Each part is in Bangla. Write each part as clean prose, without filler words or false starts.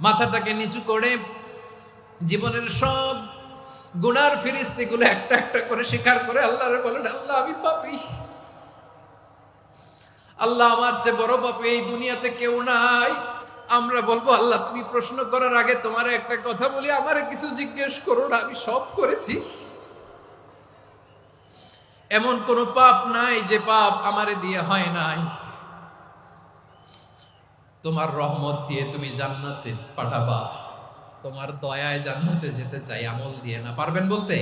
মাথাটাকে নিচু করে জীবনের সব গুনার ফিরিস্তিগুলো একটা একটা করে স্বীকার করে আল্লাহরে বলেন, আল্লাহ আমি পাপী, আল্লাহ আমার চেয়ে বড় পাপী এই দুনিয়াতে কেউ নাই। আমরা বলবো, আল্লাহ তুমি প্রশ্ন করার আগে তোমার একটা কথা বলি, আমারে কিছু জিজ্ঞেস করো না, আমি সব করেছি। এমন কোন পাপ নাই যে পাপ আমারে দিয়ে হয় নাই। তোমার রহমত দিয়ে তুমি জান্নাতে পাঠাবা, তোমার দয়ায় জান্নাতে যেতে চাই, আমল দিয়ে না। পারবেন বলতে?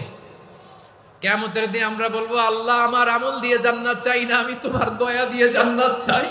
কিয়ামতের দিন আমরা বলবো, আল্লাহ আমার আমল দিয়ে জান্নাত চাই না, আমি তোমার দয়া দিয়ে জান্নাত চাই।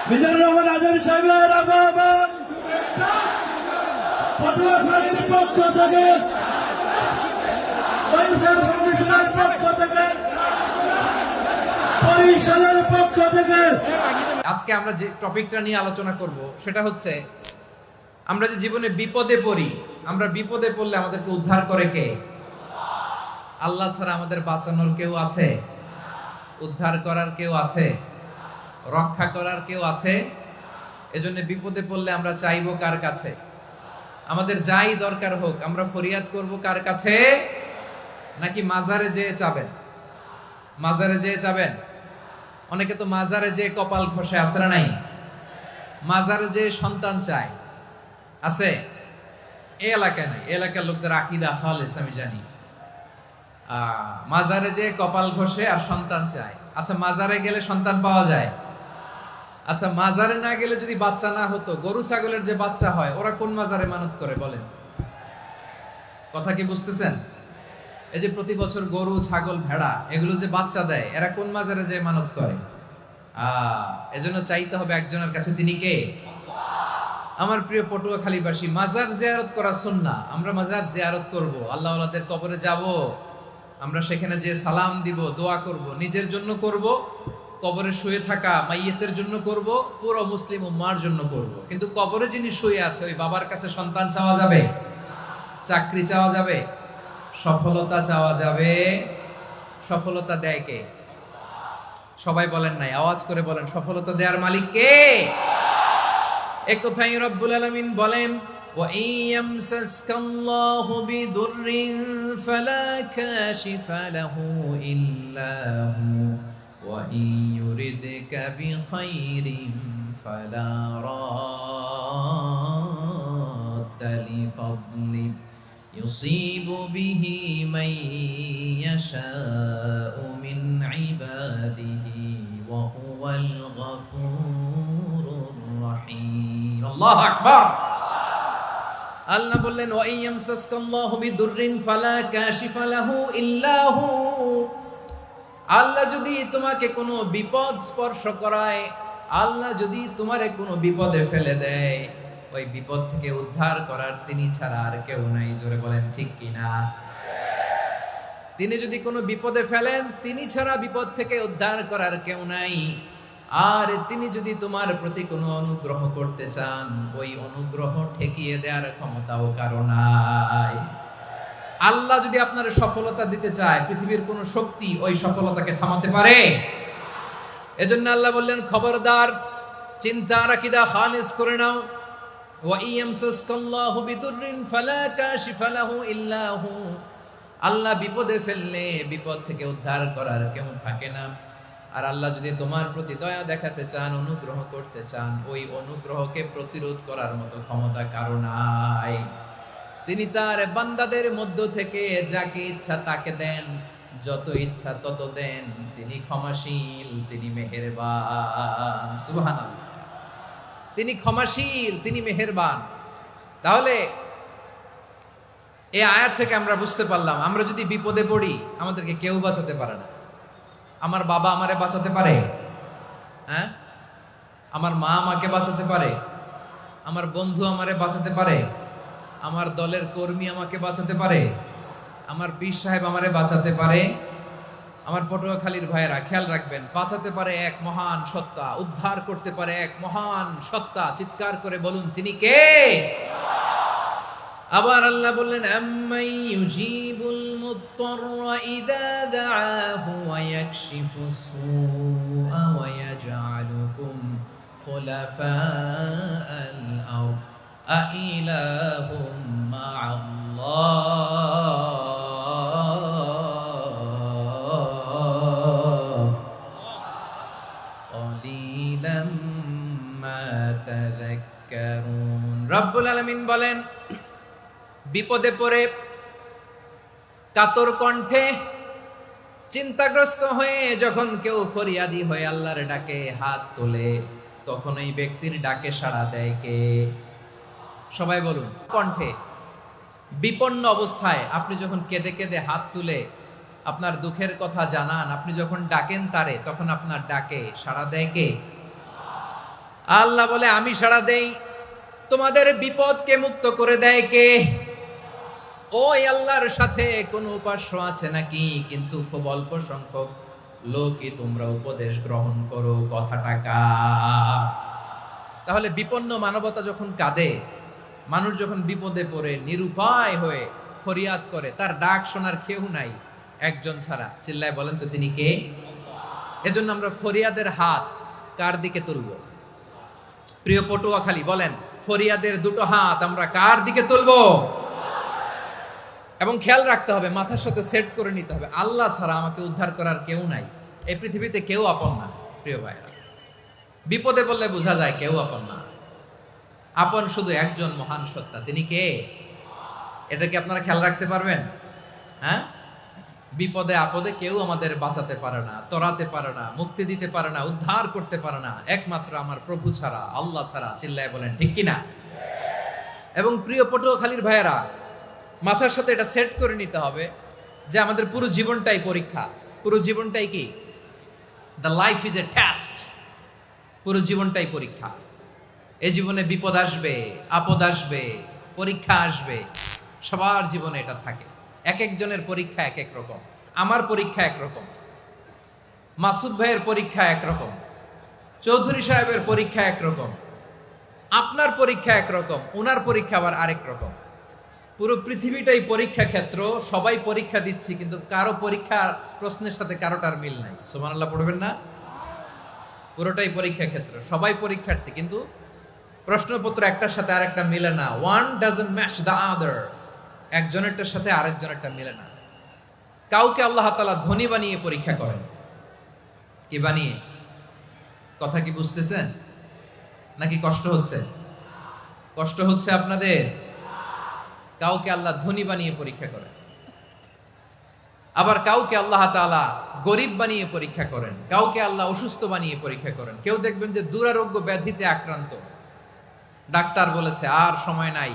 মিজানুর রহমান আজারি সাহেবের আগমন পটুয়াখালীর পক্ষ থেকে, কমিশনের পক্ষ থেকে, বরিশালের পক্ষ থেকে। আজকে আমরা যে টপিকটা নিয়ে আলোচনা করব সেটা হচ্ছে, আমরা যে জীবনে বিপদে পড়ি, আমরা বিপদে পড়লে আমাদেরকে উদ্ধার করে কে? আল্লাহ ছাড়া আমাদের বাঁচানোর কেউ আছে? উদ্ধার করার কেউ আছে? রক্ষা করার কেউ আছে? এজন্য বিপদে পড়লে আমরা চাইবো কার কাছে? আমাদের যাই দরকার হোক আমরা ফরিয়াদ করব কার কাছে? নাকি মাজারে যেয়ে চাবেন? মাজারে যেয়ে চাবেন? অনেকে তো মাজারে যেয়ে কপাল ঘষে, আসে না নাই? মাজারে যেয়ে সন্তান চায়, আছে? এই এলাকায় নাই। এই এলাকার লোকদের আকীদা খালেস আমি জানি। মাজারে যে কপাল ঘষে আর সন্তান চায়। আচ্ছা, মাজারে গেলে সন্তান পাওয়া যায়? আচ্ছা, মাজারে না গেলে যদি বাচ্চা না হতো, গরু ছাগলের যে বাচ্চা হয় ওরা কোন মাজারে মানত করে বলেন? কথা কি বুঝতেছেন? এই যে প্রতি বছর গরু ছাগল ভেড়া এগুলো যে বাচ্চা দেয়, এরা কোন মাজারে যে মানত করে? এজন্য চাইতে হবে একজনের কাছে, তিনি কে? আমার প্রিয় পটুয়াখালীবাসী, মাজার জিয়ারত করা সুন্নাহ। আমরা মাজার জিয়ারত করব, আল্লাহ ওয়ালাদের কবরে যাব, আমরা সেখানে যে সালাম দিব, দোয়া করব, নিজের জন্য করব, কবরে শুয়ে থাকা মাইয়েতের জন্য করব, পুরো মুসলিম উম্মার জন্য করব। কিন্তু কবরে যিনি শুয়ে আছে ওই বাবার কাছে সন্তান চাওয়া যাবে? চাকরি চাওয়া যাবে? সফলতা চাওয়া যাবে? সফলতা দেয় কে? সবাই বলেন নাই, আওয়াজ করে বলেন, সফলতা দেওয়ার মালিক কে? এক কথাই রব্বুল আলামিন বলেন, ওয়া ইয়ামসাসকাল্লাহু বিদুররিন ফালা কাশিফা লাহু ইল্লা হু ওয়া ইয়ুরিদকা বিখাইরিন ফালা রাদ্দা লিফাদলি ইউসিবু বিহি মান ইয়াশাউ মিন ইবাদিহি ওয়া হুয়াল গফুরুর রহিম। আল্লাহু আকবার। আল্লাহ বললেন, ওয়া ইয়ামসাসকাল্লাহু বিদুররিন ফালা কাশিফা লাহু ইল্লা হু। আল্লাহ যদি তোমাকে কোনো বিপদ স্পর্শ করায়, আল্লাহ যদি তোমারে কোনো বিপদে ফেলে দেয়, ওই বিপদ থেকে উদ্ধার করার তিনি ছাড়া আর কেউ নাই। জোরে বলেন ঠিক কিনা? তিনি যদি কোনো বিপদে ফেলেন, তিনি ছাড়া বিপদ থেকে উদ্ধার করার কেউ নাই। আর তিনি যদি তোমার প্রতি কোনো অনুগ্রহ করতে চান, ওই অনুগ্রহ ঠেকিয়ে দেওয়ার ক্ষমতাও কারো নাই। আল্লাহ যদি আপনার সফলতা দিতে চায়, পৃথিবীর কোন শক্তি ওই সফলতাকে থামাতে পারে? এজন্য আল্লাহ বললেন, খবরদার, চিন্তা আর আকীদা খালিস করে নাও। ওয়া ইয়ামসাসকাল্লাহু বিদুররিন ফালা কাশিফা লাহু ইল্লা হু। আল্লাহ বিপদে ফেললে বিপদ থেকে উদ্ধার করার কেউ থাকে না। আর আল্লাহ যদি তোমার প্রতি দয়া দেখাতে চান, অনুগ্রহ করতে চান, ওই অনুগ্রহকে প্রতিরোধ করার মতো ক্ষমতা কারো নাই। তিনি তার বান্দাদের মধ্য থেকে যাকে ইচ্ছা তাকে দেন, যত ইচ্ছা তত দেন। তিনি ক্ষমাশীল, তিনি মেহেরবান। সুবহানাল্লাহ। তিনি ক্ষমাশীল, তিনি মেহেরবান। তাহলে এই আয়াত থেকে আমরা বুঝতে পারলাম, আমরা যদি বিপদে পড়ি আমাদেরকে কেউ বাঁচাতে পারে না। আমার বাবা আমারে বাঁচাতে পারে? হ্যাঁ? আমার মা আমাকে বাঁচাতে পারে? আমার বন্ধু আমারে বাঁচাতে পারে? আমার দলের কর্মী আমাকে বাঁচাতে পারে? আমার পীর সাহেব আমারে বাঁচাতে পারে? আমার পটুয়াখালীর ভাইয়েরা খেয়াল রাখবেন, বাঁচাতে পারে এক মহান সত্তা, উদ্ধার করতে পারে এক মহান সত্তা। চিৎকার করে বলুন, তিনি কে? আবার আল্লাহ বললেন, আম্মাই ইউজিবুল মুত্তাররা ইযা দাআহু ওয়া ইয়াকশিফুস সুআ ওয়া ইয়াজআলুকুম খুলাফাআল আরদ আইলাহুম মা'আল্লাহ ক্বালিলাম মা তাযাক্কারুন। রব্বুল আলামিন বলেন, বিপদে পড়ে কাতর কণ্ঠে চিন্তাগ্রস্ত হয়ে যখন কেউ ফরিয়াদি হয়ে আল্লাহর ডাকে হাত তোলে, তখন এই ব্যক্তির ডাকে সাড়া দেয় কে? সবাই বলুন। কণ্ঠে বিপন্ন অবস্থায় আপনি যখন কেঁদে কেঁদে হাত তুলে আপনার দুঃখের কথা জানান, আপনি যখন ডাকেন তারে, তখন আপনার ডাকে সাড়া দেয় কে? আল্লাহ বলে, আমি সাড়া দেই। তোমাদের বিপদকে মুক্ত করে দেয় কে? ওই আল্লাহর সাথে কোন উপাস্য আছে নাকি? কিন্তু খুব অল্প সংখ্যক লোকই তোমরা উপদেশ গ্রহণ করো। কথাটা কার? তাহলে বিপন্ন মানবতা যখন কাঁদে, মানুষ যখন বিপদে পড়ে নিরুপায় হয়ে ফরিয়াদ করে, তার ডাক শোনার কেউ নাই একজন ছাড়া। চিল্লায় বলেন তো, তিনি কে? এজন্য আমরা ফরিয়াদের হাত কার দিকে তুলব? প্রিয় পটুয়াখালী বলেন, ফরিয়াদের দুটো হাত আমরা কার দিকে তুলবো? এবং খেয়াল রাখতে হবে, মাথার সাথে সেট করে নিতে হবে, আল্লাহ ছাড়া আমাকে উদ্ধার করার কেউ নাই। এই পৃথিবীতে কেউ আপন না। প্রিয় ভাইরা, বিপদে বললে বোঝা যায় কেউ আপন না। আপন শুধু একজন মহান সত্তা, তিনি কে? এটা কি আপনারা খেয়াল রাখতে পারবেন? হ্যাঁ, বিপদে আপদে কেউ আমাদের বাঁচাতে পারে না, তরাতে পারে না, মুক্তি দিতে পারে না, উদ্ধার করতে পারে না, একমাত্র আমার প্রভু ছাড়া, আল্লাহ ছাড়া। চিল্লায় বলেন ঠিক কিনা? এবং প্রিয় পটুয়াখালীর ভাইয়েরা, মাথার সাথে এটা সেট করে নিতে হবে যে আমাদের পুরো জীবনটাই পরীক্ষা। পুরো জীবনটাই কি? The life is a test. পুরো জীবনটাই পরীক্ষা। এই জীবনে বিপদ আসবে, আপদ আসবে, পরীক্ষা আসবে, সবার জীবনে এটা থাকে। এক একজনের পরীক্ষা এক এক রকম। আমার পরীক্ষা একরকম, মাসুদ ভাইয়ের পরীক্ষা একরকম, চৌধুরী সাহেবের পরীক্ষা একরকম, আপনার পরীক্ষা একরকম, ওনার পরীক্ষা আবার আরেক রকম। পুরো পৃথিবীটাই পরীক্ষা ক্ষেত্র, সবাই পরীক্ষা দিচ্ছি, কিন্তু কারো পরীক্ষা প্রশ্নের সাথে কারোটার মিল নাই। সুবহানাল্লাহ পড়বেন না? পুরোটাই পরীক্ষা ক্ষেত্র, সবাই পরীক্ষার্থী, কিন্তু প্রশ্নপত্র একটার সাথে আরেকটা মিলে না। One doesn't match the other. একজনেরটার সাথে আরেকজনেরটা মিলে না। কাউকে আল্লাহ তাআলা ধনী বানিয়ে পরীক্ষা করেন। কি বানিয়ে? কথা কি বুঝতেছেন নাকি কষ্ট হচ্ছে? কষ্ট হচ্ছে আপনাদের? কাউকে আল্লাহ ধনী বানিয়ে পরীক্ষা করেন, আবার কাউকে আল্লাহ তাআলা গরিব বানিয়ে পরীক্ষা করেন, কাউকে আল্লাহ অসুস্থ বানিয়ে পরীক্ষা করেন। কেউ দেখবেন যে দুরারোগ্য ব্যাধিতে আক্রান্ত, ডাক্তার বলেছে আর সময় নাই,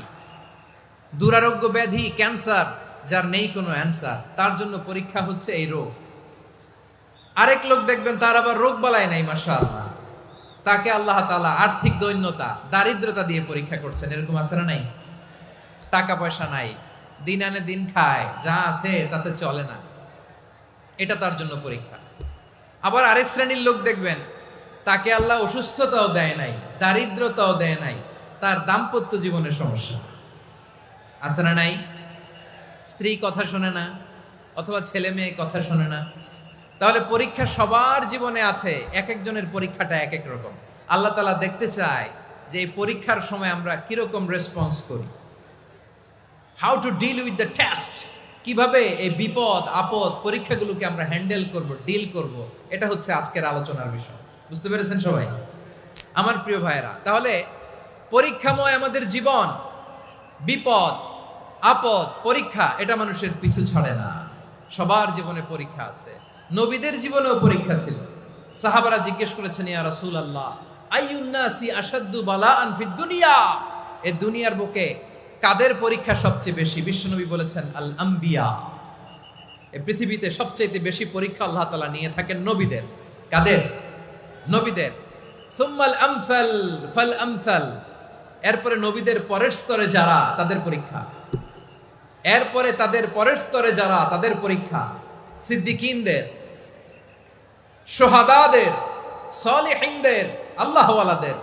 দুরারোগ্য ব্যাধি, ক্যান্সার, যার নেই কোনো অ্যান্সার, তার জন্য পরীক্ষা হচ্ছে এই রোগ। আরেক লোক দেখবেন তার আবার রোগ বালাই নাই, মাশাআল্লাহ, তাকে আল্লাহ তাআলা আর্থিক দৈন্যতা, দারিদ্রতা দিয়ে পরীক্ষা করছেন। এরকম আছে না নাই? টাকা পয়সা নাই, দিন আনে দিন খায়, যা আছে তাতে চলে না, এটা তার জন্য পরীক্ষা। আবার আরেক শ্রেণীর লোক দেখবেন তাকে আল্লাহ অসুস্থতাও দেয় নাই, দারিদ্রতাও দেয় নাই, তার দাম্পত্য জীবনের সমস্যা আছে না নাই? স্ত্রী কথা শোনে না, অথবা ছেলে মেয়ে কথা শোনে না। তাহলে পরীক্ষা সবার জীবনে আছে, এক একজনের পরীক্ষাটা এক এক রকম। আল্লাহ তাআলা দেখতে চায় যে এই পরীক্ষার সময় আমরা কিরকম রেসপন্স করি। How to deal with the test, কিভাবে এই বিপদ আপদ পরীক্ষাগুলোকে আমরা হ্যান্ডেল করব, ডিল করব, এটা হচ্ছে আজকের আলোচনার বিষয়। বুঝতে পেরেছেন সবাই আমার প্রিয় ভাইয়েরা? তাহলে পরীক্ষাময় আমাদের জীবন, বিপদ আপদ পরীক্ষা, এটা মানুষের পিছু ছাড়ে না। সবার জীবনে পরীক্ষা আছে। নবীদের জীবনেও পরীক্ষা ছিল। সাহাবারা জিজ্ঞেস করেছেন, ইয়া রাসূলুল্লাহ, আইয়ুন নাসি আশাদ্দু বালাআন ফিদ দুনিয়া, এই দুনিয়ার বুকে কাদের পরীক্ষা সবচেয়ে বেশি? বিশ্বনবী বলেছেন, আল আম্বিয়া। এই পৃথিবীতে সবচেয়ে বেশি পরীক্ষা আল্লাহ তাআলা নিয়ে থাকেন নবীদের। কাদের? নবীদের। সুম্মাল আমসাল ফাল আমসাল, এরপরে নবীদের পরের স্তরে যারা, তাদের পরীক্ষা। এরপরে তাদের পরের স্তরে যারা, তাদের পরীক্ষা। সিদ্দিকিনদের, শুহাদাদের, সালিহিনদের, আল্লাহওয়ালাদের।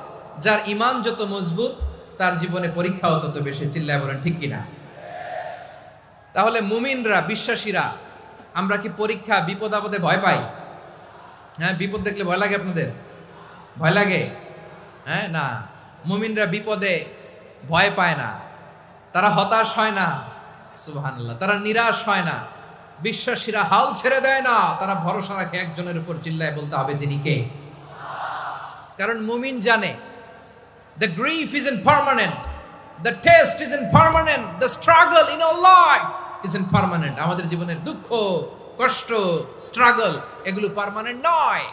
যার ঈমান যত মজবুত, তার জীবনে পরীক্ষাও তত বেশি। চিল্লায় বলেন ঠিক কিনা? তাহলে মুমিনরা, বিশ্বাসীরা, আমরা কি পরীক্ষা বিপদ আপদে ভয় পাই? হ্যাঁ, বিপদ দেখলে ভয় লাগে আপনাদের? ভয় লাগে? হ্যাঁ, না, মুমিনরা বিপদে ভয় পায় না, তারা হতাশ হয় না, সুবহানাল্লাহ, তারা নিরাশ হয় না। বিশ্বাসীরা হাল ছেড়ে দেয় না, তারা ভরসা রাখে একজনের উপর। চিল্লায় বলতে হবে তিনি কে? কারণ মুমিন জানে the grief isn't permanent, the test isn't permanent, the struggle in our life isn't permanent. আমাদের জীবনের দুঃখ, কষ্ট, স্ট্রাগল, এগুলো পার্মানেন্ট নয়।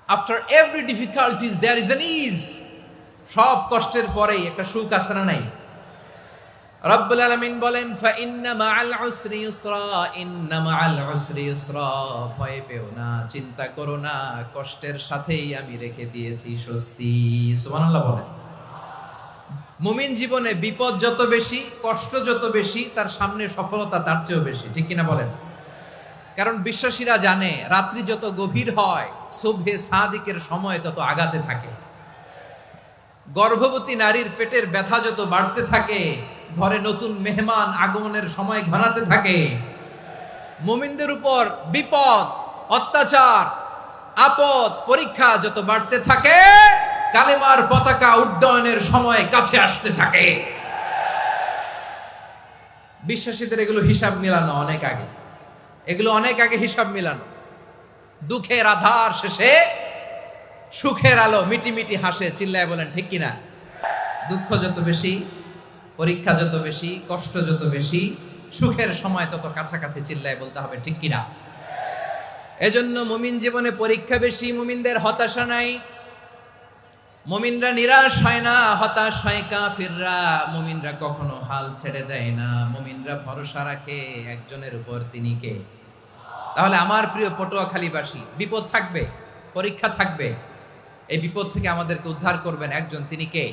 after every difficulties there is an ease. সব কষ্টের পরেই একটা সুখ আছে না নাই? রব্বুল আলামিন বলেন, ফা ইন্না মাআল উসরি ইউসরা, ইন্না মাআল উসরি ইউসরা, ভয় পেও না, চিন্তা করো না, কষ্টের সাথেই আমি রেখে দিয়েছি স্বস্তি। সুবহানাল্লাহ বলেন। মুমিন জীবনে বিপদ যত বেশি, কষ্ট যত বেশি, তার সামনে সফলতা তার চেয়েও বেশি। ঠিক কিনা বলেন? কারণ বিশ্বাসীরা জানে রাত্রি যত গভীর হয়, সুবহে সাদিকের সময় তত আগাতে থাকে। গর্ভবতী নারীর পেটের ব্যথা যত বাড়তে থাকে, ঘরে নতুন মেহমান আগমনের সময় ঘনাতে থাকে। মুমিনদের উপর বিপদ, অত্যাচার, আপদ, পরীক্ষা যত বাড়তে থাকে, কালেমার পতাকা উড্ডয়নের সময় কাছে আসতে থাকে। বিশ্বাসীদের এগুলো হিসাব মিলানো অনেক আগে, এগুলো অনেক আগে হিসাব মিলানো। দুঃখের আধার শেষে সুখের আলো মিটি মিটি হাসে। চিল্লায় বলেন ঠিক কিনা? দুঃখ যত বেশি, পরীক্ষা যত বেশি, কষ্ট যত বেশি, সুখের সময় তত কাছাকাছি চিল্লায় বলতে হবে, ঠিক কিনা? এজন্য মুমিন জীবনে পরীক্ষা বেশি, মুমিনদের হতাশা নাই। মুমিনরা নিরাশ হয় না, হতাশ হয় কাফিররা। মুমিনরা কখনো হাল ছেড়ে দেয় না, মুমিনরা ভরসা রাখে একজনের উপর, তিনি কে? তাহলে আমার প্রিয় পটুয়াখালীবাসী, বিপদ থাকবে, পরীক্ষা থাকবে, এই বিপদ থেকে আমাদেরকে উদ্ধার করবেন একজন, তিনি কে?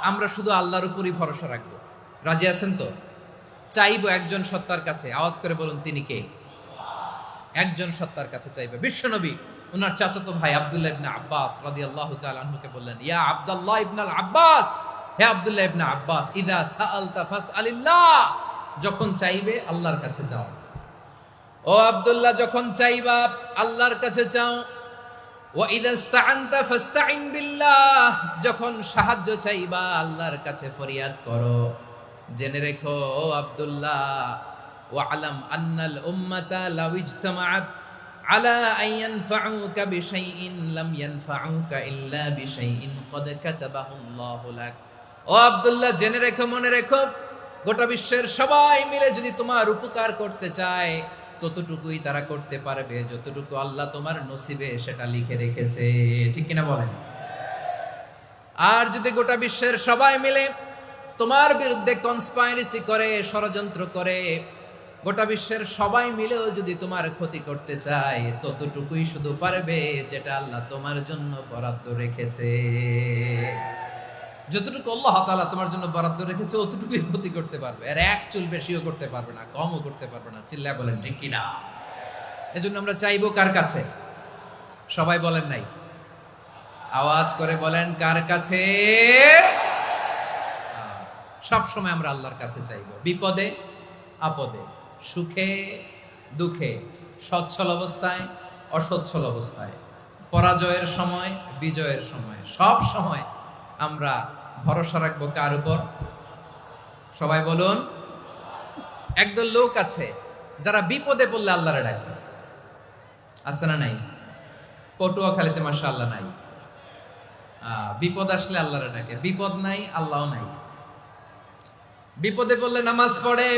আমরা শুধু আল্লাহর উপরই ভরসা রাখবো। রাজি আছেন তো? চাইবো একজন সত্তার কাছে, আওয়াজ করে বলুন, তিনি কে? একজন সত্তার কাছে চাইবে। বিশ্বনবী ওনার চাচাতো ভাই আব্দুল্লাহ ইবনে আব্বাস রাদিয়াল্লাহু তাআলা আনহুকে বললেন, ইয়া আব্দুল্লাহ ইবনে আব্বাস, হে আব্দুল্লাহ ইবনে আব্বাস, ইযা সাআলতা ফাসআলিল্লাহ, যখন চাইবে আল্লাহর কাছে যাও। ও আব্দুল্লাহ, যখন চাইবা আল্লাহর কাছে চাও। ওয়া ইযা ইসতাআনতা ফাসতাইন বিল্লাহ, যখন সাহায্য চাইবা আল্লাহর কাছে ফরিয়াদ করো। জেনে রেখো ও আব্দুল্লাহ, ওয়া'লাম আন্নাল উম্মাতা লাউ ইজতামাআত আলা আন ইয়ানফাউকা বিশাইইন লাম ইয়ানফাউকা ইল্লা বিশাইইন ক্বাদ কাতাবাহু আল্লাহু লাক। ও আব্দুল্লাহ, জেনে রেখো, মনে রেখো, গোটা বিশ্বের সবাই মিলে যদি তোমার উপকার করতে চায় ততটুকুই তারা করতে পারবে যতটুকু আল্লাহ তোমার নসিবে সেটা লিখে রেখেছে, ঠিক কিনা বলেন? আর যদি গোটা বিশ্বের সবাই মিলে তোমার বিরুদ্ধে কনস্পাইরেসি করে, ষড়যন্ত্র করে, গোটা বিশ্বের সবাই মিলেও যদি তোমার ক্ষতি করতে চায় ততটুকুই শুধু পারবে যেটা আল্লাহ তোমার জন্য বরাদ্দ রেখেছে। যতটুকু আল্লাহ তাআলা তোমার জন্য বরাদ্দ রেখেছে অতটুকুই ক্ষতি করতে পারবে, আর এক চুল বেশিও করতে পারবে না, কমও করতে পারবে না। চিল্লায় বলেন, ঠিক কিনা? এজন্য আমরা চাইবো কার কাছে? সবাই বলেন নাই, আওয়াজ করে বলেন, কার কাছে? সব সময় আমরা আল্লাহর কাছে চাইবো, বিপদে আপদে, সুখে দুঃখে, সচ্ছল অবস্থায় অসচ্ছল অবস্থায়, পরাজয়ের সময় বিজয়ের সময়, সব সময় আমরা ভরসা রাখবো কার উপর? সবাই বলুন। একদল লোক আছে যারা বিপদে পড়লে আল্লাহরে ডাকে, আছে না নাই? পটুয়াখালীতে মাশাআল্লাহ নাই। বিপদ আসলে আল্লাহরে ডাকে, বিপদ নাই আল্লাহও নাই। বিপদে পড়লে নামাজ পড়ে,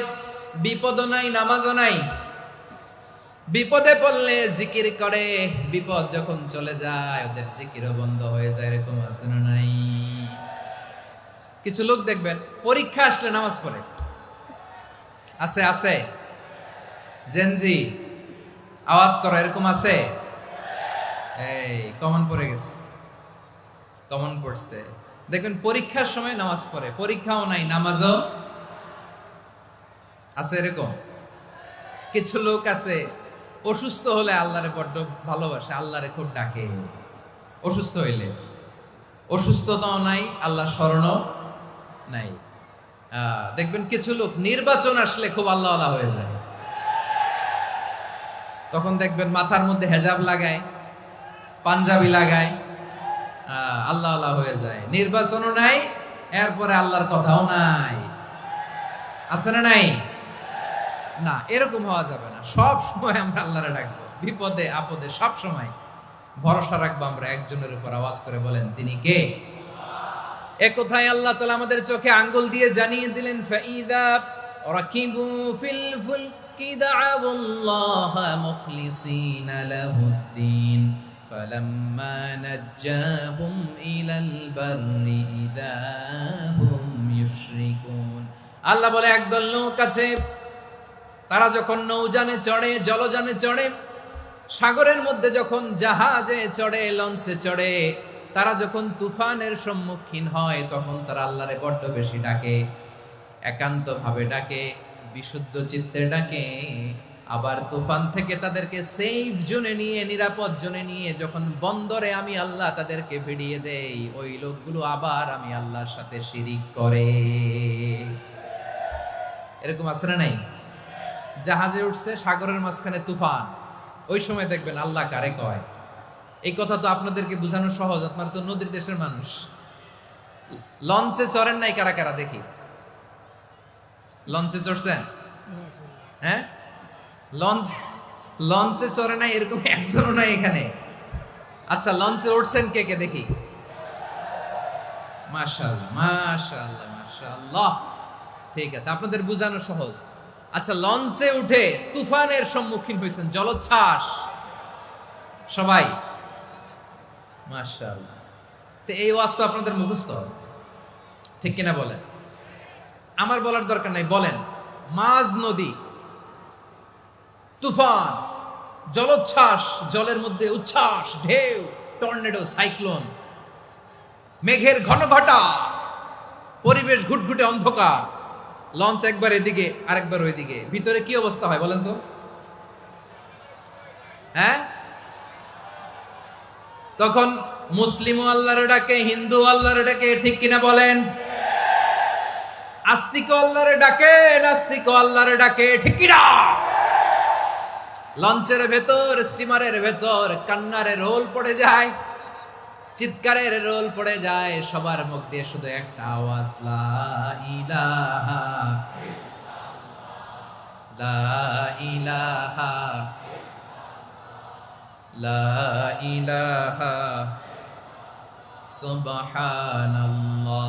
বিপদও নাই নামাজও নাই। বিপদে পড়লে জিকির করে, বিপদ যখন চলে যায় ওদের জিকিরও বন্ধ হয়ে যায়। এরকম আছে না নাই? কিছু লোক দেখবেন পরীক্ষা আসলে নামাজ পড়ে, আছে আছে? জেনজি আওয়াজ করো, এরকম আছে? এই কমন পড়ে গেছে, কমন পড়ছে। দেখবেন পরীক্ষার সময় নামাজ পড়ে, পরীক্ষাও নাই নামাজও আছে। এরকম কিছু লোক আছে অসুস্থ হলে আল্লাহরে বড্ড ভালোবাসে, আল্লাহরে খুব ডাকে। অসুস্থ হইলে, অসুস্থতাও নাই, আল্লাহ স্মরণও নাই। দেখবেন কিছু লোক নির্বাচন আসলে খুব আল্লাহ আল্লাহ হয়ে যায়, তখন দেখবেন মাথার মধ্যে হেজাব লাগায়, পাঞ্জাবি লাগায়, আল্লাহ আল্লাহ হয়ে যায়। নির্বাচনও নাই, এরপরে আল্লাহর কথাও নাই। আছে না নাই? না, এরকম হওয়া যাবে না। সব সময় আমরা আল্লাহরে ডাকবো, বিপদে আপদে সব সময় ভরসা রাখবো আমরা একজনের উপর। আওয়াজ করে বলেন, তিনি কে? এ কথাই আল্লাহ তাআলা আমাদের চোখে আঙ্গুল দিয়ে জানিয়ে দিলেন, ফাইদা রাকিবু ফিল ফুলকি দা'আউল্লাহা মুখলিসিনা লাহুদ্দিন ফালাম্মা নাজ্জাহুম ইলাল বাররি ইযা হুম ইউশরিকুন। আল্লাহ বলে, একদল লোক আছে, তারা যখন নৌযানে চড়ে, জলযানে চড়ে, সাগরের মধ্যে যখন জাহাজে চড়ে, লঞ্চে চড়ে, তারা যখন তুফানের সম্মুখীন হয় তখন তারা আল্লাহরে বড্ড বেশি ডাকে, একান্ত ভাবে ডাকে, বিশুদ্ধ চিত্তে ডাকে। আবার তুফান থেকে তাদেরকে সেফ জোনে নিয়ে, নিরাপদ জোনে নিয়ে যখন বন্দরে আমি আল্লাহ তাদেরকে ভিড়িয়ে দেই, ওই লোকগুলো আবার আমি আল্লাহর সাথে শিরিক করে। এরকম আছে না নাই? জাহাজে উঠছে, সাগরের মাঝখানে তুফান, ওই সময় দেখবেন আল্লাহ কারে কয়। এই কথা তো আপনাদেরকে বোঝানো সহজ, আপনারা তো নদীর দেশের মানুষ। লঞ্চে চড়েন নাই কারা কারা? দেখি, লঞ্চে চড়ছেন? হ্যাঁ, লঞ্চে চড়ে নাই এরকম একজনও নাই এখানে। আচ্ছা, লঞ্চে উঠছেন কে কে? দেখি, মাশাআল্লাহ মাশাআল্লাহ মাশাআল্লাহ। ঠিক আছে, আপনাদের বোঝানো সহজ। আচ্ছা, লঞ্চে উঠে তুফানের সম্মুখীন হয়েছেন, জলোচ্ছ্বাস সবাই, মাশাআল্লাহ। তো এই ওয়াজ তো আপনাদের মুখস্থ, ঠিক কিনা বলেন? আমার বলার দরকার নাই, বলেন। মাঝ নদী, তুফান, জলোচ্ছ্বাস, জলের মধ্যে উচ্ছ্বাস, ঢেউ, টর্নেডো, সাইক্লোন, মেঘের ঘনঘটা, পরিবেশ ঘুটঘুটে অন্ধকার, লঞ্চ একবার এদিকে আরেকবার ওইদিকে, ভিতরে কি অবস্থা হয় বলেন তো? হ্যাঁ, তখন মুসলিম আল্লাহর ডাকে, হিন্দু আল্লাহর ডাকে, ঠিক কিনা বলেন? আস্তিক আল্লাহর ডাকে, নাস্তিক আল্লাহর ডাকে, ঠিক কিনা? লঞ্চের ভেতর, স্টিমারের ভেতর কান্নারে রোল পড়ে যায়, চিৎকারের রোল পড়ে যায়, সবার মুখ দিয়ে শুধু একটা আওয়াজ, লা ইলাহা লা ইলাহা লা ইলাহা সুবহানাল্লাহ।